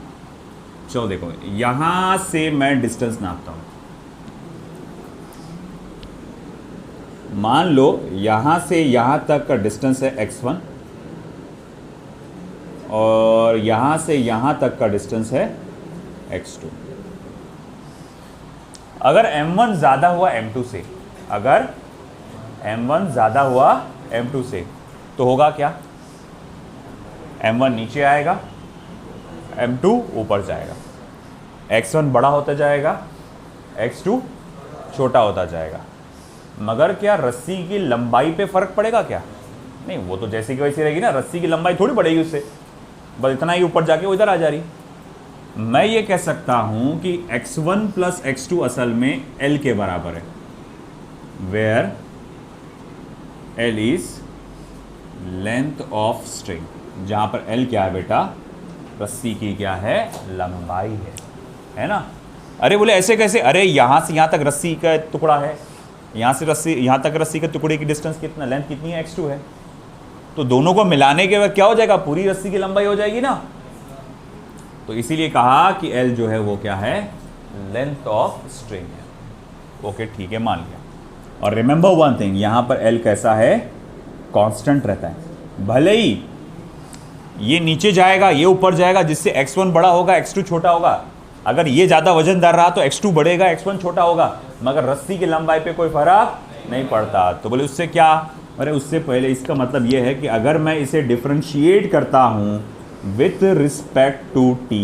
चलो देखो, यहाँ से मैं डिस्टेंस नापता हूँ। मान लो यहाँ से यहाँ तक का डिस्टेंस है x1 और यहाँ से यहाँ तक का डिस्टेंस है x2। अगर m1 ज़्यादा हुआ m2 से, अगर m1 ज़्यादा हुआ m2 से, तो होगा क्या? m1 नीचे आएगा, m2 ऊपर जाएगा, x1 बड़ा होता जाएगा, x2 छोटा होता जाएगा। मगर क्या रस्सी की लंबाई पे फ़र्क पड़ेगा क्या? नहीं, वो तो जैसी की वैसी रहेगी ना, रस्सी की लंबाई थोड़ी बढ़ेगी उससे, बस इतना ही ऊपर जाके वो इधर आ जा रही। मैं ये कह सकता हूं कि x1 प्लस x2 असल में L के बराबर है, where L is length of string, जहां पर L क्या है बेटा? रस्सी की क्या है? लंबाई है ना। अरे बोले ऐसे कैसे? अरे यहां से यहां तक रस्सी का टुकड़ा है, यहां से रस्सी यहां तक रस्सी के टुकड़े की डिस्टेंस कितना, लेंथ कितनी है? x2 है। तो दोनों को मिलाने के बाद क्या हो जाएगा? पूरी रस्सी की लंबाई हो जाएगी ना। तो इसीलिए कहा कि L जो है वो क्या है? लेंथ ऑफ स्ट्रिंग है। ओके ठीक है, मान लिया। और रिमेंबर वन थिंग, यहां पर L कैसा है? कांस्टेंट रहता है। भले ही ये नीचे जाएगा, ये ऊपर जाएगा, जिससे x1 बड़ा होगा, x2 छोटा होगा। अगर ये ज़्यादा वजनदार रहा तो x2 बढ़ेगा, x1 छोटा होगा, मगर रस्सी की लंबाई पे कोई फर्क नहीं पड़ता। तो बोले उससे क्या? अरे उससे पहले इसका मतलब ये है कि अगर मैं इसे डिफरेंशिएट करता हूँ विथ रिस्पेक्ट टू t,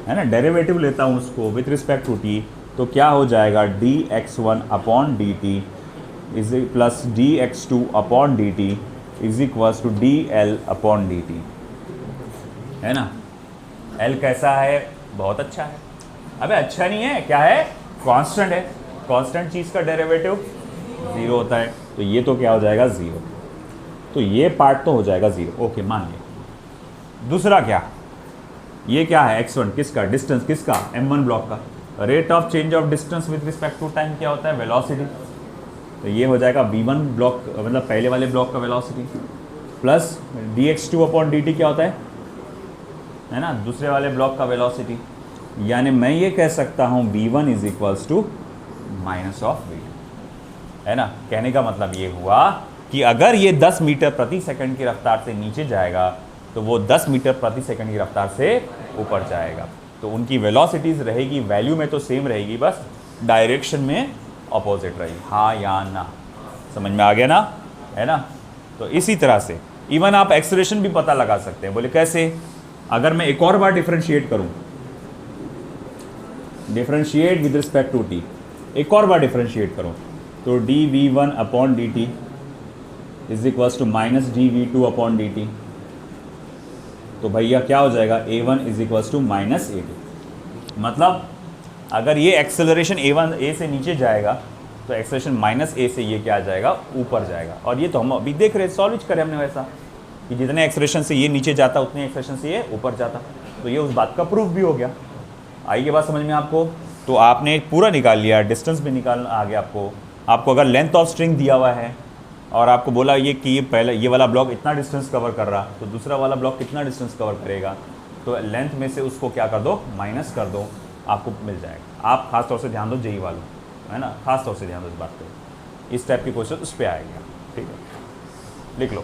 है ना, डेरिवेटिव लेता हूँ उसको विथ रिस्पेक्ट टू t, तो क्या हो जाएगा? dx1 upon dt is plus dx2 upon dt is equals to dl upon dt, है ना। L कैसा है? बहुत अच्छा है। अबे अच्छा नहीं है, क्या है? कांस्टेंट है। कांस्टेंट चीज़ का डेरिवेटिव 0 होता है, तो ये तो क्या हो जाएगा? 0। तो ये पार्ट तो हो जाएगा 0। ओके, मान लिया। दूसरा क्या? ये क्या है? x1 किसका? डिस्टेंस किसका? m1 ब्लॉक का। Rate of change of distance with respect to time क्या होता है? वेलोसिटी। तो ये हो जाएगा v1 ब्लॉक, मतलब पहले वाले ब्लॉक का velocity, plus dx2 upon dt क्या होता है ना, दूसरे वाले ब्लॉक का वेलोसिटी। यानी मैं ये कह सकता हूँ v1 is equals to minus of v2, है ना। कहने का मतलब ये हुआ कि अगर ये 10 मीटर प्रति सेकंड की रफ्तार से नीचे जाएगा तो वो 10 मीटर प्रति सेकंड की रफ्तार से ऊपर जाएगा। तो उनकी वेलोसिटीज़ रहेगी, वैल्यू में तो सेम रहेगी, बस डायरेक्शन में अपोजिट रहेगी, हाँ या ना, समझ में आ गया ना, है ना। तो इसी तरह से इवन आप एक्सेलरेशन भी पता लगा सकते हैं। बोले कैसे, अगर मैं एक और बार डिफरेंशिएट करूं, differentiate with respect to T, एक और बार डिफरेंशिएट करूं, तो D V one upon D T is equals to minus D V two upon D T. तो भैया क्या हो जाएगा, A one is equals to minus A two. मतलब अगर ये एक्सेलरेशन ए वन ए से नीचे जाएगा तो एक्सेलरेशन माइनस ए से ये क्या आ जाएगा, ऊपर जाएगा। और ये तो हम अभी देख रहे हैं, सॉल्व करें हमने वैसा कि जितने एक्सेलरेशन से ये नीचे जाता उतने एक्सेलरेशन से ये ऊपर जाता। तो ये उस बात का प्रूफ भी हो गया। आई ये बात समझ में आपको। तो आपने पूरा निकाल लिया, डिस्टेंस भी निकालना आ गया आपको अगर लेंथ ऑफ स्ट्रिंग दिया हुआ है और आपको बोला ये कि ये पहले ये वाला ब्लॉक इतना डिस्टेंस कवर कर रहा, तो दूसरा वाला ब्लॉक कितना डिस्टेंस कवर करेगा, तो लेंथ में से उसको क्या कर दो, माइनस कर दो, आपको मिल जाएगा। आप खास तौर से ध्यान दो जेई वालों, है ना, खास तौर से ध्यान दो इस बात पे। इस टाइप की क्वेश्चन उस पर आएगा, ठीक है, लिख लो।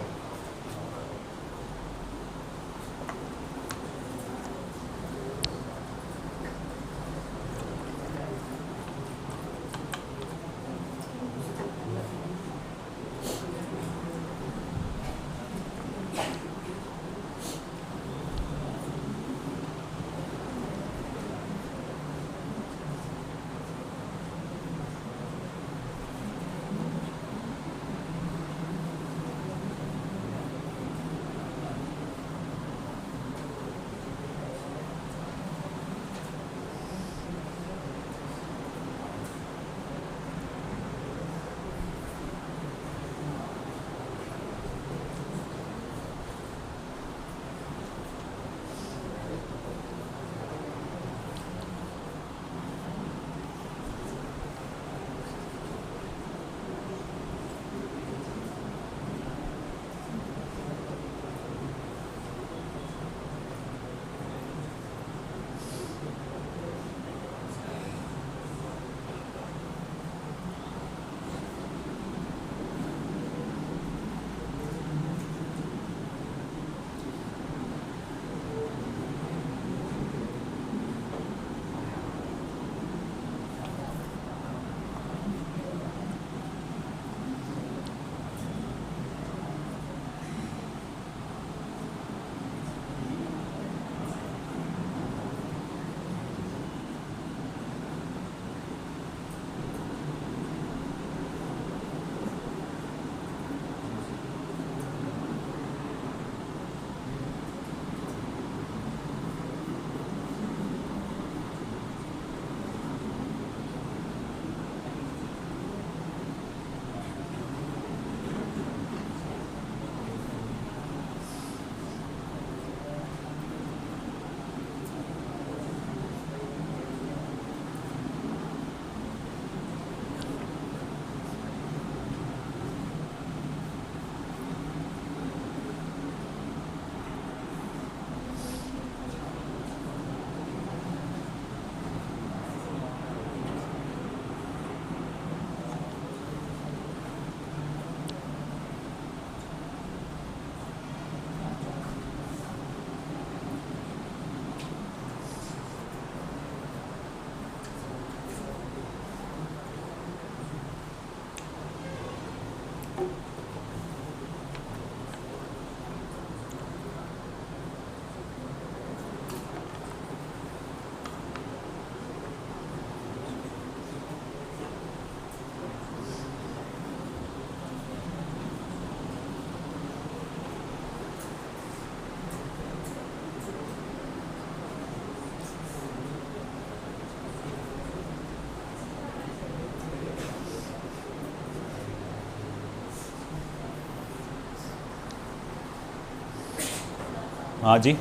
हाँ जी,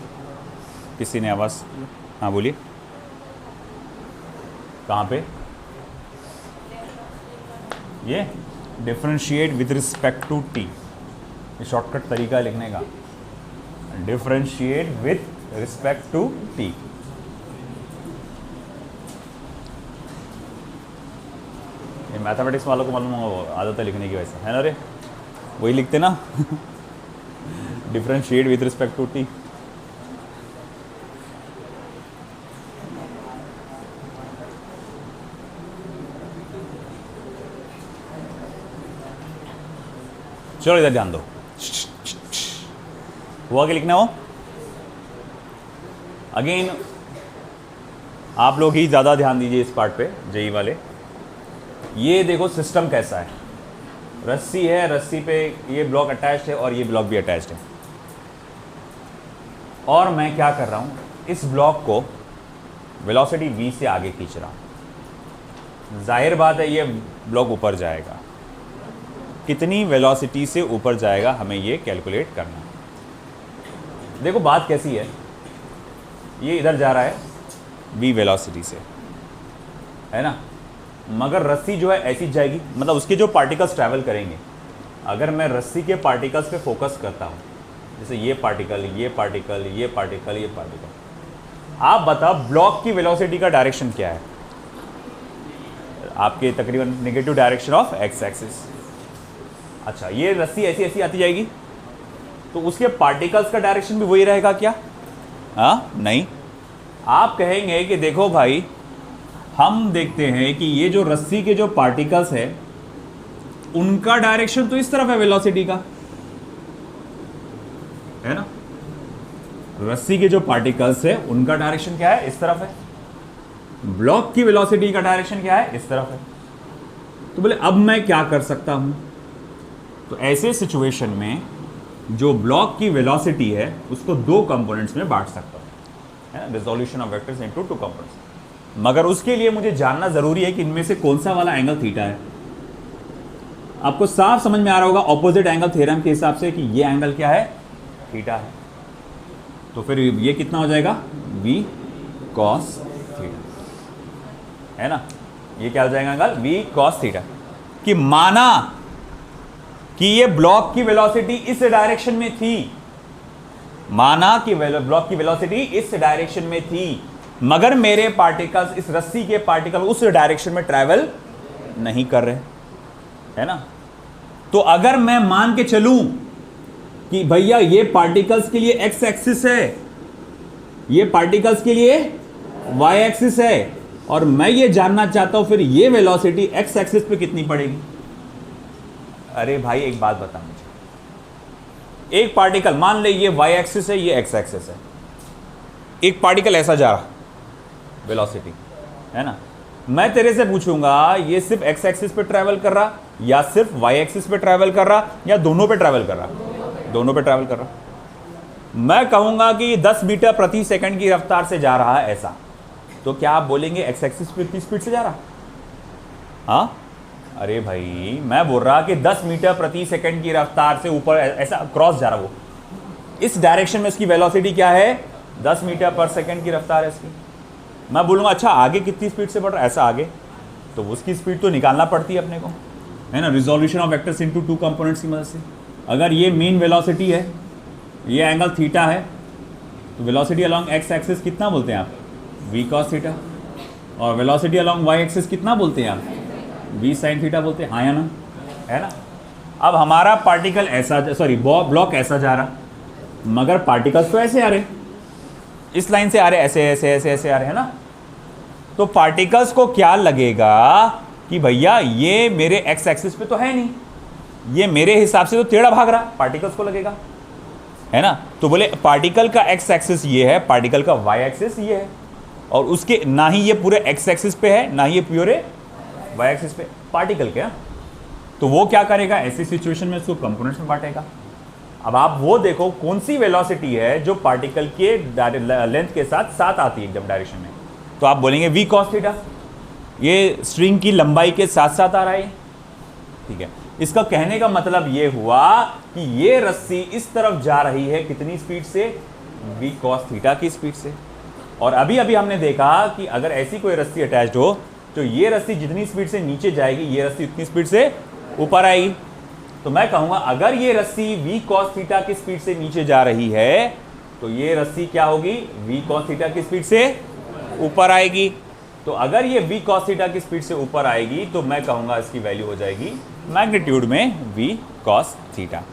किसी ने आवाज़, हाँ बोलिए, कहाँ पे? ये differentiate with respect to T, ये शॉर्टकट तरीका है लिखने का, differentiate with respect to T. ये मैथमेटिक्स वालों को मालूम होगा, आदत है लिखने की वैसे, है ना रे, वही लिखते ना differentiate with respect to T. चलो इधर ध्यान दो, हुआ क्या लिखना हो। अगेन आप लोग ही ज़्यादा ध्यान दीजिए इस पार्ट पे, जेई वाले। ये देखो सिस्टम कैसा है, रस्सी है, रस्सी पे ये ब्लॉक अटैच्ड है और ये ब्लॉक भी अटैच्ड है, और मैं क्या कर रहा हूँ, इस ब्लॉक को वेलोसिटी v से आगे खींच रहा हूँ। जाहिर बात है ये ब्लॉक ऊपर जाएगा, कितनी वेलोसिटी से ऊपर जाएगा हमें ये कैलकुलेट करना है। देखो बात कैसी है, ये इधर जा रहा है v वेलोसिटी से, है ना, मगर रस्सी जो है ऐसी जाएगी, मतलब उसके जो पार्टिकल्स ट्रैवल करेंगे, अगर मैं रस्सी के पार्टिकल्स पे फोकस करता हूँ, जैसे ये पार्टिकल, ये पार्टिकल, ये पार्टिकल, ये पार्टिकल, आप बताओ ब्लॉक की वेलोसिटी का डायरेक्शन क्या है, आपके तकरीबन negative direction of x axis. अच्छा, ये रस्सी ऐसी ऐसी आती जाएगी, तो उसके पार्टिकल्स का डायरेक्शन भी वही रहेगा क्या? हाँ, नहीं। आप कहेंगे कि देखो भाई, हम देखते हैं कि ये जो रस्सी के जो पार्टिकल्स है उनका डायरेक्शन तो इस तरफ है वेलोसिटी का, है ना, रस्सी के जो पार्टिकल्स है उनका डायरेक्शन क्या है, इस तरफ है। ब्लॉक की वेलोसिटी का डायरेक्शन क्या है, इस तरफ है। तो बोले अब मैं क्या कर सकता हूं, तो ऐसे सिचुएशन में जो ब्लॉक की वेलोसिटी है उसको दो कंपोनेंट्स में बांट सकता हूं, है ना, resolution of vectors into two components. मगर उसके लिए मुझे जानना जरूरी है कि इनमें से कौन सा वाला एंगल थीटा है। आपको साफ समझ में आ रहा होगा ऑपोजिट एंगल थ्योरम के हिसाब से कि ये एंगल क्या है, थीटा है। तो फिर ये कितना हो जाएगा, v cos थीटा, है ना, ये क्या हो जाएगा एंगल v cos थीटा। कि माना कि ये ब्लॉक की वेलोसिटी इस डायरेक्शन में थी, माना कि ब्लॉक की वेलोसिटी इस डायरेक्शन में थी, मगर मेरे पार्टिकल्स, इस रस्सी के पार्टिकल उस डायरेक्शन में ट्रैवल नहीं कर रहे, है ना। तो अगर मैं मान के चलूं कि भैया ये पार्टिकल्स के लिए एक्स एक्सिस है, ये पार्टिकल्स के लिए वाई एक्सिस है, और मैं ये जानना चाहता हूं फिर ये वेलोसिटी एक्स एक्सिस पे कितनी पड़ेगी। अरे भाई एक बात बता मुझे, एक पार्टिकल मान ले ये वाई एक्सिस है, ये एक्स एक्सिस है, एक पार्टिकल ऐसा जा रहा वेलोसिटी, है ना, मैं तेरे से पूछूंगा ये सिर्फ एक्स एक्सिस पे ट्रैवल कर रहा या सिर्फ वाई एक्सिस पे ट्रैवल कर रहा या दोनों पे ट्रैवल कर रहा, दोनों पे ट्रैवल कर रहा। मैं कहूंगा कि 10 मीटर प्रति सेकंड की रफ्तार से जा रहा है ऐसा, तो क्या आप बोलेंगे एक्स एक्सिस पे इतनी स्पीड से जा रहा? हाँ, अरे भाई मैं बोल रहा कि 10 मीटर प्रति सेकंड की रफ्तार से ऊपर ऐसा क्रॉस जा रहा, वो इस डायरेक्शन में इसकी वेलोसिटी क्या है, 10 मीटर पर सेकंड की रफ्तार है इसकी। मैं बोलूँगा अच्छा आगे कितनी स्पीड से बढ़ रहा है, ऐसा आगे, तो उसकी स्पीड तो निकालना पड़ती है अपने को, है ना, resolution of vectors into two components की मदद से। अगर ये मेन वेलोसिटी है, ये एंगल थीटा है, तो वेलोसिटी अलोंग एक्स एक्सिस कितना बोलते हैं आप, v cos थीटा, और वेलोसिटी अलोंग वाई एक्सिस कितना बोलते हैं आप, v sin थीटा बोलते हैं, हाँ या ना, है ना। अब हमारा पार्टिकल ऐसा, सॉरी ब्लॉक ऐसा जा रहा, मगर पार्टिकल्स तो ऐसे आ रहे, इस लाइन से आ रहे, ऐसे ऐसे ऐसे ऐसे आ रहे, है ना। तो पार्टिकल्स को क्या लगेगा कि भैया ये मेरे एक्स एक्सिस पे तो है नहीं, ये मेरे हिसाब से तो टेढ़ा भाग रहा, पार्टिकल्स को लगेगा, है ना। तो बोले पार्टिकल का एक्स एक्सिस ये है, पार्टिकल का वाई एक्सिस ये है, और उसके ना ही ये पूरे एक्स एक्सिस पे है ना ही ये पूरे वाई एक्सिस पे, पार्टिकल क्या, तो वो क्या करेगा, ऐसी सिचुएशन में उसको कंपोनेंट्स में बांटेगा। अब आप वो देखो कौन सी वेलोसिटी है जो पार्टिकल के लेंथ के साथ साथ आती है एकदम डायरेक्शन में, तो आप बोलेंगे v cos थीटा, ये स्ट्रिंग की लंबाई के साथ साथ आ रहा है, ठीक है। इसका कहने का मतलब ये हुआ कि ये रस्सी इस तरफ जा रही है कितनी स्पीड से, v cos थीटा की स्पीड से। और अभी अभी हमने देखा कि अगर ऐसी कोई रस्सी अटैच्ड हो तो ये रस्सी जितनी स्पीड से नीचे जाएगी ये रस्सी उतनी स्पीड से ऊपर आएगी। तो मैं कहूंगा अगर ये रस्सी v cos थीटा की स्पीड से नीचे जा रही है तो ये रस्सी क्या होगी, v cos थीटा की स्पीड से ऊपर आएगी। तो अगर ये v cos थीटा की स्पीड से ऊपर आएगी तो मैं कहूंगा इसकी वैल्यू हो जाएगी मैग्नीट्यूड में v cos थीटा।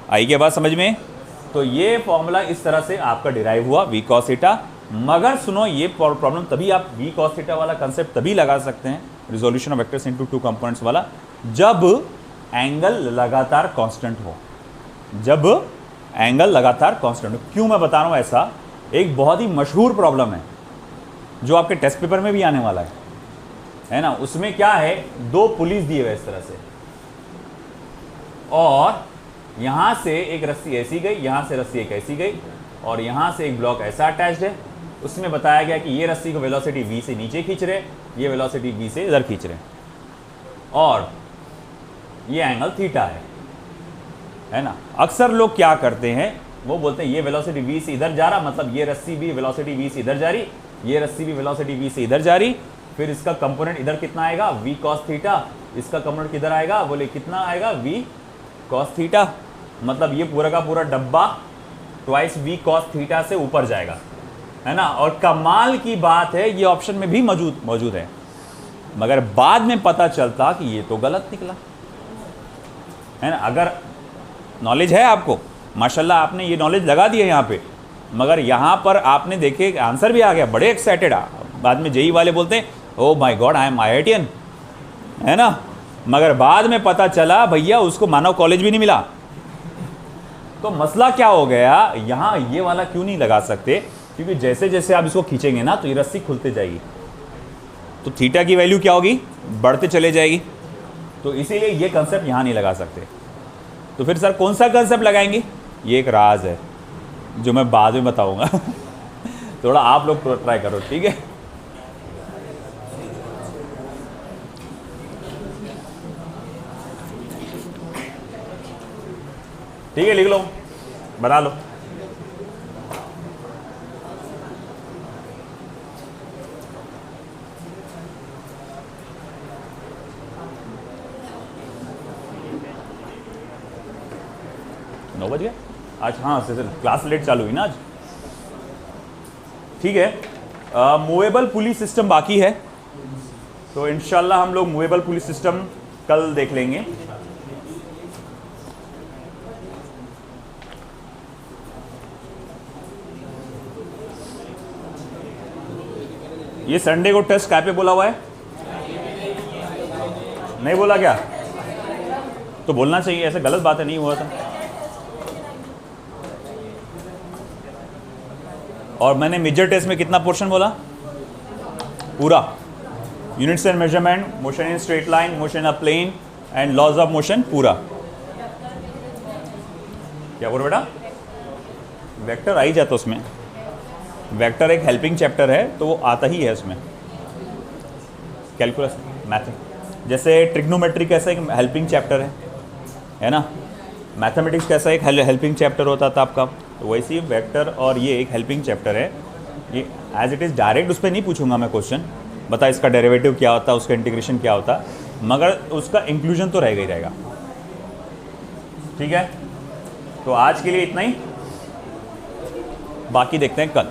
आई क्या बात समझ में? तो ये फॉर्मूला इस तरह से आपका डिराइव हुआ v cos थीटा। मगर सुनो, ये प्रॉब्लम तभी आप v cos थीटा वाला कंसेप्ट तभी लगा सकते हैं, resolution of vectors into two components वाला, जब एंगल लगातार कांस्टेंट हो, जब एंगल लगातार कांस्टेंट हो। क्यों मैं बता रहा हूं ऐसा? एक बहुत ही मशहूर प्रॉब्लम है जो आपके टेस्ट पेपर में भी आने वाला है ना। उसमें क्या है, दो पुलिस दिए हुए इस तरह से, और यहां से एक रस्सी ऐसी गई, यहां से रस्सी एक ऐसी गई, और यहां से एक ब्लॉक ऐसा अटैच्ड है। उसमें बताया गया कि ये रस्सी को वेलोसिटी v से नीचे खींच रहे, ये वेलोसिटी v से इधर खींच रहे, और ये एंगल थीटा है ना। अक्सर लोग क्या करते हैं, वो बोलते हैं ये वेलोसिटी v से इधर जा रहा, मतलब ये रस्सी भी वेलोसिटी v से इधर जा रही, ये रस्सी भी वेलोसिटी v से इधर जा रही, फिर इसका कंपोनेंट इधर कितना आएगा, v cos थीटा, इसका कंपोनेंट किधर आएगा, बोले कितना आएगा, v cos थीटा, मतलब ये पूरा का पूरा डब्बा ट्वाइस v cos थीटा से ऊपर जाएगा, है ना। और कमाल की बात है, ये ऑप्शन में भी मौजूद है, मगर बाद में पता चलता कि ये तो गलत निकला, है ना। अगर नॉलेज है आपको, माशाल्लाह आपने ये नॉलेज लगा दी है यहाँ पे, मगर यहाँ पर आपने देखे आंसर भी आ गया, बड़े एक्साइटेड बाद में जेई वाले बोलते हैं oh my God I am IITian, है ना। मगर बाद में पता चला भैया उसको मानव कॉलेज भी नहीं मिला। तो मसला क्या हो गया, यहाँ ये वाला क्यों नहीं लगा सकते, क्योंकि जैसे जैसे आप इसको खींचेंगे ना तो ये रस्सी खुलते जाएगी, तो थीटा की वैल्यू क्या होगी, बढ़ते चले जाएगी। तो इसीलिए ये कंसेप्ट यहाँ नहीं लगा सकते। तो फिर सर कौन सा कंसेप्ट लगाएंगे, ये एक राज है जो मैं बाद में बताऊंगा। थोड़ा आप लोग ट्राई करो, ठीक है। ठीक है, लिख लो, बना लो। नौ बज गया आज, हाँ सर क्लास लेट चालू हुई ना आज, ठीक है। मूवेबल पुली सिस्टम बाकी है, तो इंशाल्लाह हम लोग मूवेबल पुली सिस्टम कल देख लेंगे। ये संडे को टेस्ट क्या पे बोला हुआ है, नहीं बोला क्या, तो बोलना चाहिए, ऐसे गलत बात है, नहीं हुआ था। और मैंने मेजर टेस्ट में कितना पोर्शन बोला, पूरा, units and measurement, motion in straight line, motion in a plane and laws of motion, पूरा। क्या बोल बेटा, वेक्टर आ ही जाता उसमें, वेक्टर एक हेल्पिंग चैप्टर है तो वो आता ही है उसमें। कैलकुलस, मैथ, जैसे ट्रिग्नोमेट्री कैसा एक हेल्पिंग चैप्टर है ना, मैथमेटिक्स कैसा एक हेल्पिंग चैप्टर होता था आपका, तो वैसे ही वेक्टर और ये एक हेल्पिंग चैप्टर है। ये एज इट इज़ डायरेक्ट उस पर नहीं पूछूंगा मैं क्वेश्चन, बता इसका डेरिवेटिव क्या होता, उसका इंटीग्रेशन क्या होता, मगर उसका इंक्लूजन तो रहेगा ही रहेगा, ठीक है। तो आज के लिए इतना ही, बाकी देखते हैं कल।